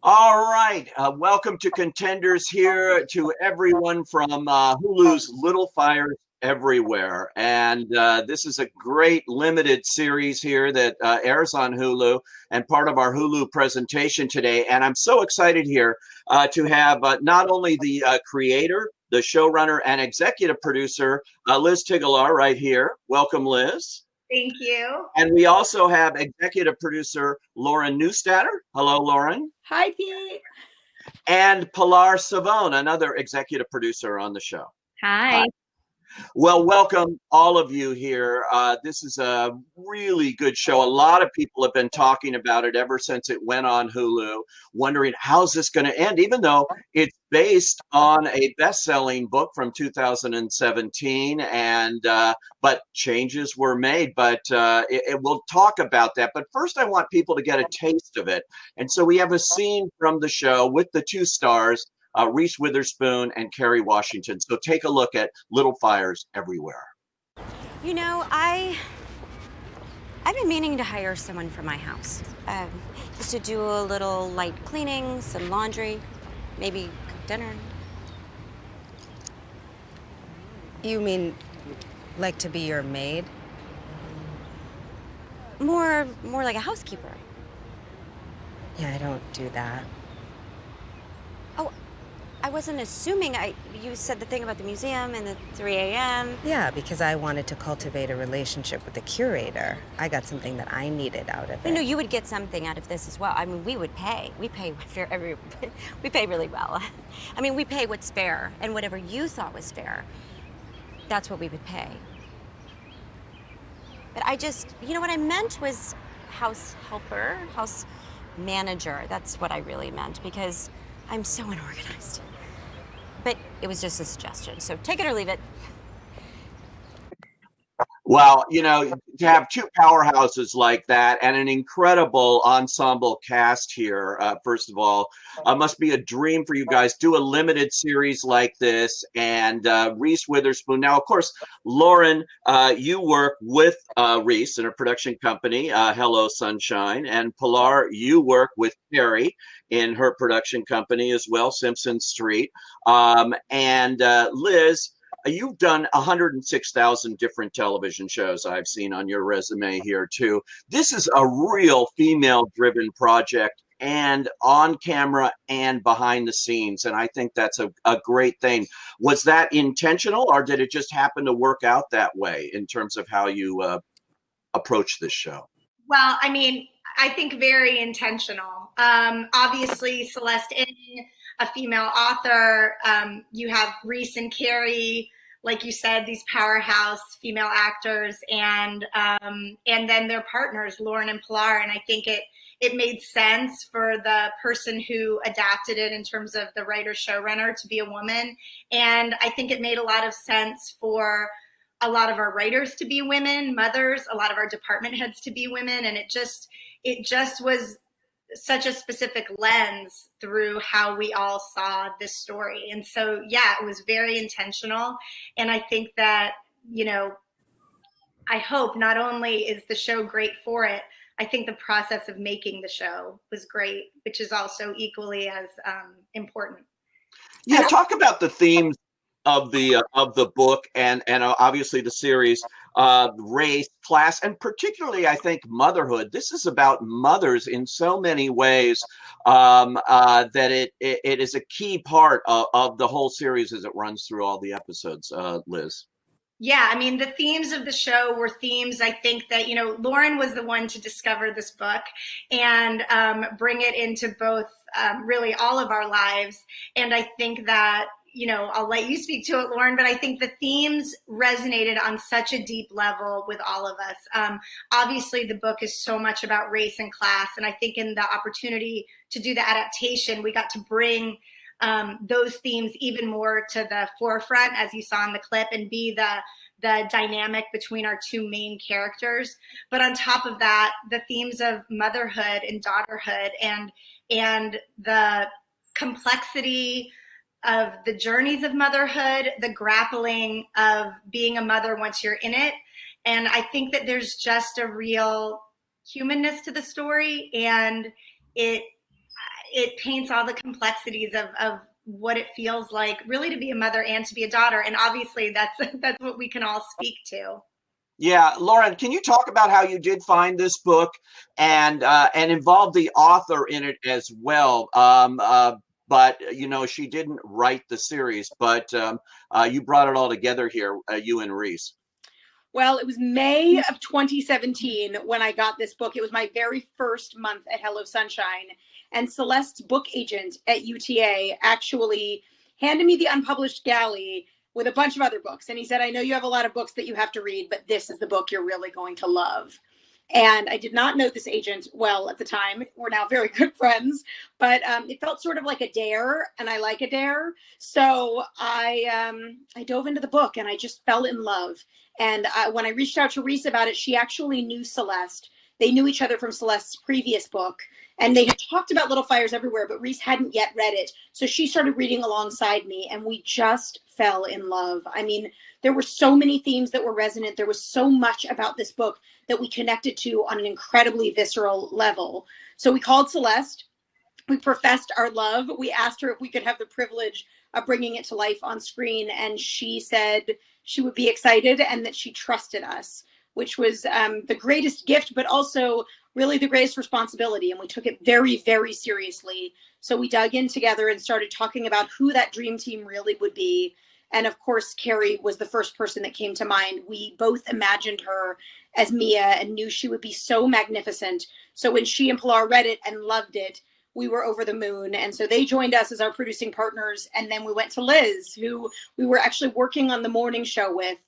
All right. Welcome to Contenders here to everyone from Hulu's Little Fires Everywhere. And this is a great limited series here that airs on Hulu and part of our Hulu presentation today. And I'm so excited here to have not only the creator, the showrunner, and executive producer, Liz Tigalar, right here. Welcome, Liz. Thank you. And we also have executive producer Lauren Neustatter. Hello, Lauren. Hi, Pete. And Pilar Savone, another executive producer on the show. Hi. Well, welcome all of you here. This is a really good show. A lot of people have been talking about it ever since it went on Hulu, wondering how's this going to end, even though it's based on a best-selling book from 2017, and but changes were made. But we'll talk about that. But first, I want people to get a taste of it, and so we have a scene from the show with the two stars, Reese Witherspoon and Kerry Washington. So take a look at Little Fires Everywhere. You know, I've been meaning to hire someone for my house. Just to do a little light cleaning, some laundry, maybe cook dinner. You mean like to be your maid? More like a housekeeper. Yeah, I don't do that. Oh, I wasn't assuming. You said the thing about the museum and the 3 a.m. Yeah, because I wanted to cultivate a relationship with the curator. I got something that I needed out of it. You know, you would get something out of this as well. I mean, we would pay. We pay we pay really well. I mean, we pay what's fair, and whatever you thought was fair, that's what we would pay. But you know, what I meant was house helper, house manager. That's what I really meant, because I'm so unorganized. But it was just a suggestion, so take it or leave it. Well, you know, to have two powerhouses like that and an incredible ensemble cast here, first of all, must be a dream for you guys. Do a limited series like this. And Reese Witherspoon. Now, of course, Lauren, you work with Reese in a production company, Hello Sunshine. And Pilar, you work with Carrie in her production company as well, Simpson Street. And Liz, you've done 106,000 different television shows I've seen on your resume here too. This is a real female-driven project, and on camera and behind the scenes. And I think that's a great thing. Was that intentional, or did it just happen to work out that way in terms of how you approach this show? Well, I mean, I think very intentional. Obviously, Celeste Ng, a female author. You have Reese and Carrie, like you said, these powerhouse female actors, and then their partners, Lauren and Pilar. And I think it made sense for the person who adapted it in terms of the writer showrunner to be a woman. And I think it made a lot of sense for a lot of our writers to be women, mothers, a lot of our department heads to be women. And it just was such a specific lens through how we all saw this story. And so, yeah, it was very intentional. And I think that, you know, I hope not only is the show great for it, I think the process of making the show was great, which is also equally as important. Yeah, talk about the themes of the book and obviously the series, race, class, and particularly I think motherhood. This is about mothers in so many ways, that it is a key part of the whole series as it runs through all the episodes. Liz. Yeah, I mean, the themes of the show were themes, I think, that, you know, Lauren was the one to discover this book and bring it into both really all of our lives. And I think that, you know, I'll let you speak to it, Lauren, but I think the themes resonated on such a deep level with all of us. Obviously, the book is so much about race and class. And I think in the opportunity to do the adaptation, we got to bring those themes even more to the forefront, as you saw in the clip, and be the dynamic between our two main characters. But on top of that, the themes of motherhood and daughterhood and the complexity of the journeys of motherhood, the grappling of being a mother once you're in it. And I think that there's just a real humanness to the story, and it it paints all the complexities of what it feels like really to be a mother and to be a daughter. And obviously that's what we can all speak to. Yeah, Lauren, can you talk about how you did find this book and involve the author in it as well? But you know, she didn't write the series, but you brought it all together here, you and Reese. Well, it was May of 2017 when I got this book. It was my very first month at Hello Sunshine. And Celeste's book agent at UTA actually handed me the unpublished galley with a bunch of other books. And he said, I know you have a lot of books that you have to read, but this is the book you're really going to love. And I did not know this agent well at the time. We're now very good friends, but it felt sort of like a dare, and I like a dare. So I dove into the book and I just fell in love. And when I reached out to Reese about it, she actually knew Celeste. They knew each other from Celeste's previous book. And they had talked about Little Fires Everywhere, but Reese hadn't yet read it. So she started reading alongside me, and we just fell in love. I mean, there were so many themes that were resonant. There was so much about this book that we connected to on an incredibly visceral level. So we called Celeste. We professed our love. We asked her if we could have the privilege of bringing it to life on screen. And she said she would be excited and that she trusted us, which was the greatest gift, but also really the greatest responsibility. And we took it very, very seriously. So we dug in together and started talking about who that dream team really would be. And of course, Carrie was the first person that came to mind. We both imagined her as Mia and knew she would be so magnificent. So when she and Pilar read it and loved it, we were over the moon. And so they joined us as our producing partners. And then we went to Liz, who we were actually working on the morning show with.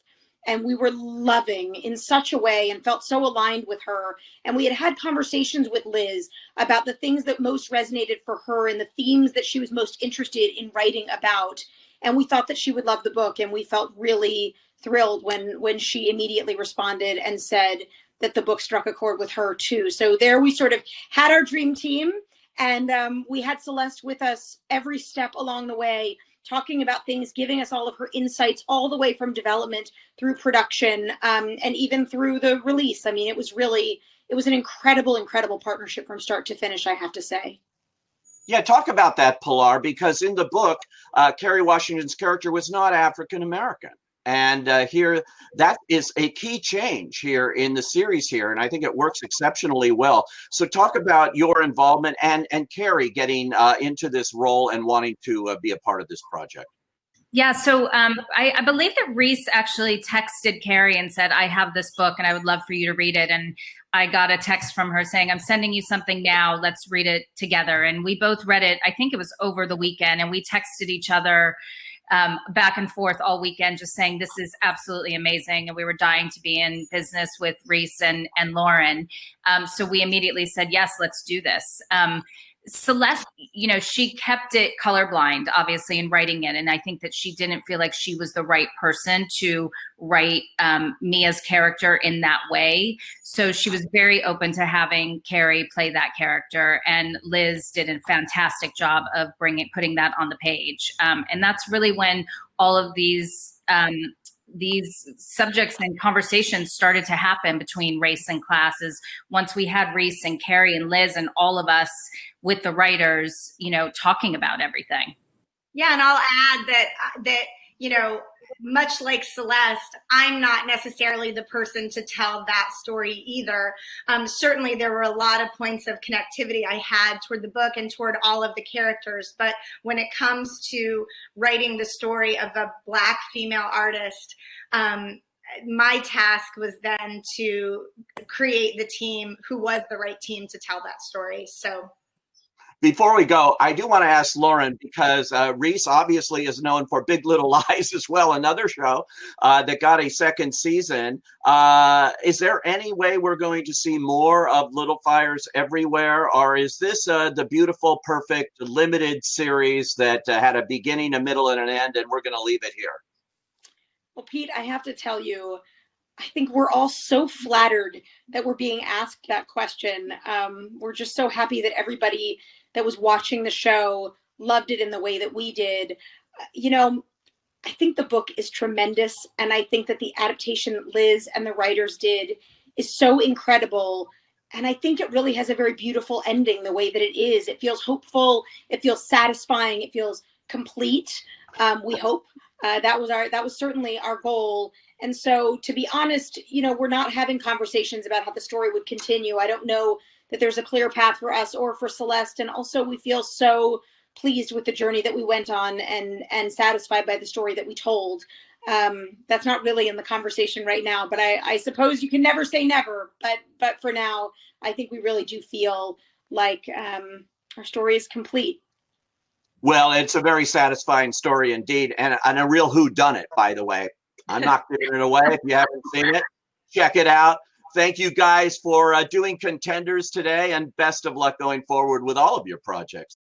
And we were loving in such a way and felt so aligned with her. And we had conversations with Liz about the things that most resonated for her and the themes that she was most interested in writing about. And we thought that she would love the book. And we felt really thrilled when she immediately responded and said that the book struck a chord with her too. So there we sort of had our dream team. And we had Celeste with us every step along the way, talking about things, giving us all of her insights all the way from development through production and even through the release. I mean, it was an incredible, incredible partnership from start to finish, I have to say. Yeah, talk about that, Pilar, because in the book, Kerry Washington's character was not African American. And here, that is a key change here in the series here, and I think it works exceptionally well. So talk about your involvement and Carrie getting into this role and wanting to be a part of this project. Yeah, so I believe that Reese actually texted Carrie and said, I have this book and I would love for you to read it. And I got a text from her saying, I'm sending you something now. Let's read it together. And we both read it, I think it was over the weekend, and we texted each other back and forth all weekend, just saying this is absolutely amazing. And we were dying to be in business with Reese and Lauren. So we immediately said, yes, let's do this. Celeste, you know, she kept it colorblind, obviously, in writing it. And I think that she didn't feel like she was the right person to write Mia's character in that way. So she was very open to having Carrie play that character. And Liz did a fantastic job of putting that on the page. And that's really when all of these subjects and conversations started to happen between race and classes. Once we had Reese and Carrie and Liz and all of us with the writers, you know, talking about everything. Yeah, and I'll add that you know, much like Celeste, I'm not necessarily the person to tell that story either. Certainly there were a lot of points of connectivity I had toward the book and toward all of the characters, but when it comes to writing the story of a Black female artist, my task was then to create the team who was the right team to tell that story. So before we go, I do want to ask Lauren, because Reese obviously is known for Big Little Lies as well, another show that got a second season. Is there any way we're going to see more of Little Fires Everywhere, or is this the beautiful, perfect, limited series that had a beginning, a middle, and an end, and we're going to leave it here? Well, Pete, I have to tell you, I think we're all so flattered that we're being asked that question. We're just so happy that everybody that was watching the show loved it in the way that we did. You know, I think the book is tremendous. And I think that the adaptation Liz and the writers did is so incredible. And I think it really has a very beautiful ending the way that it is. It feels hopeful. It feels satisfying. It feels complete. We hope that was certainly our goal. And so, to be honest, we're not having conversations about how the story would continue. I don't know that there's a clear path for us or for Celeste. And also, we feel so pleased with the journey that we went on and satisfied by the story that we told. That's not really in the conversation right now, but I suppose you can never say never. But for now, I think we really do feel like our story is complete. Well, it's a very satisfying story indeed, and a real whodunit, by the way. I'm not giving it away. If you haven't seen it, check it out. Thank you guys for doing Contenders today, and best of luck going forward with all of your projects.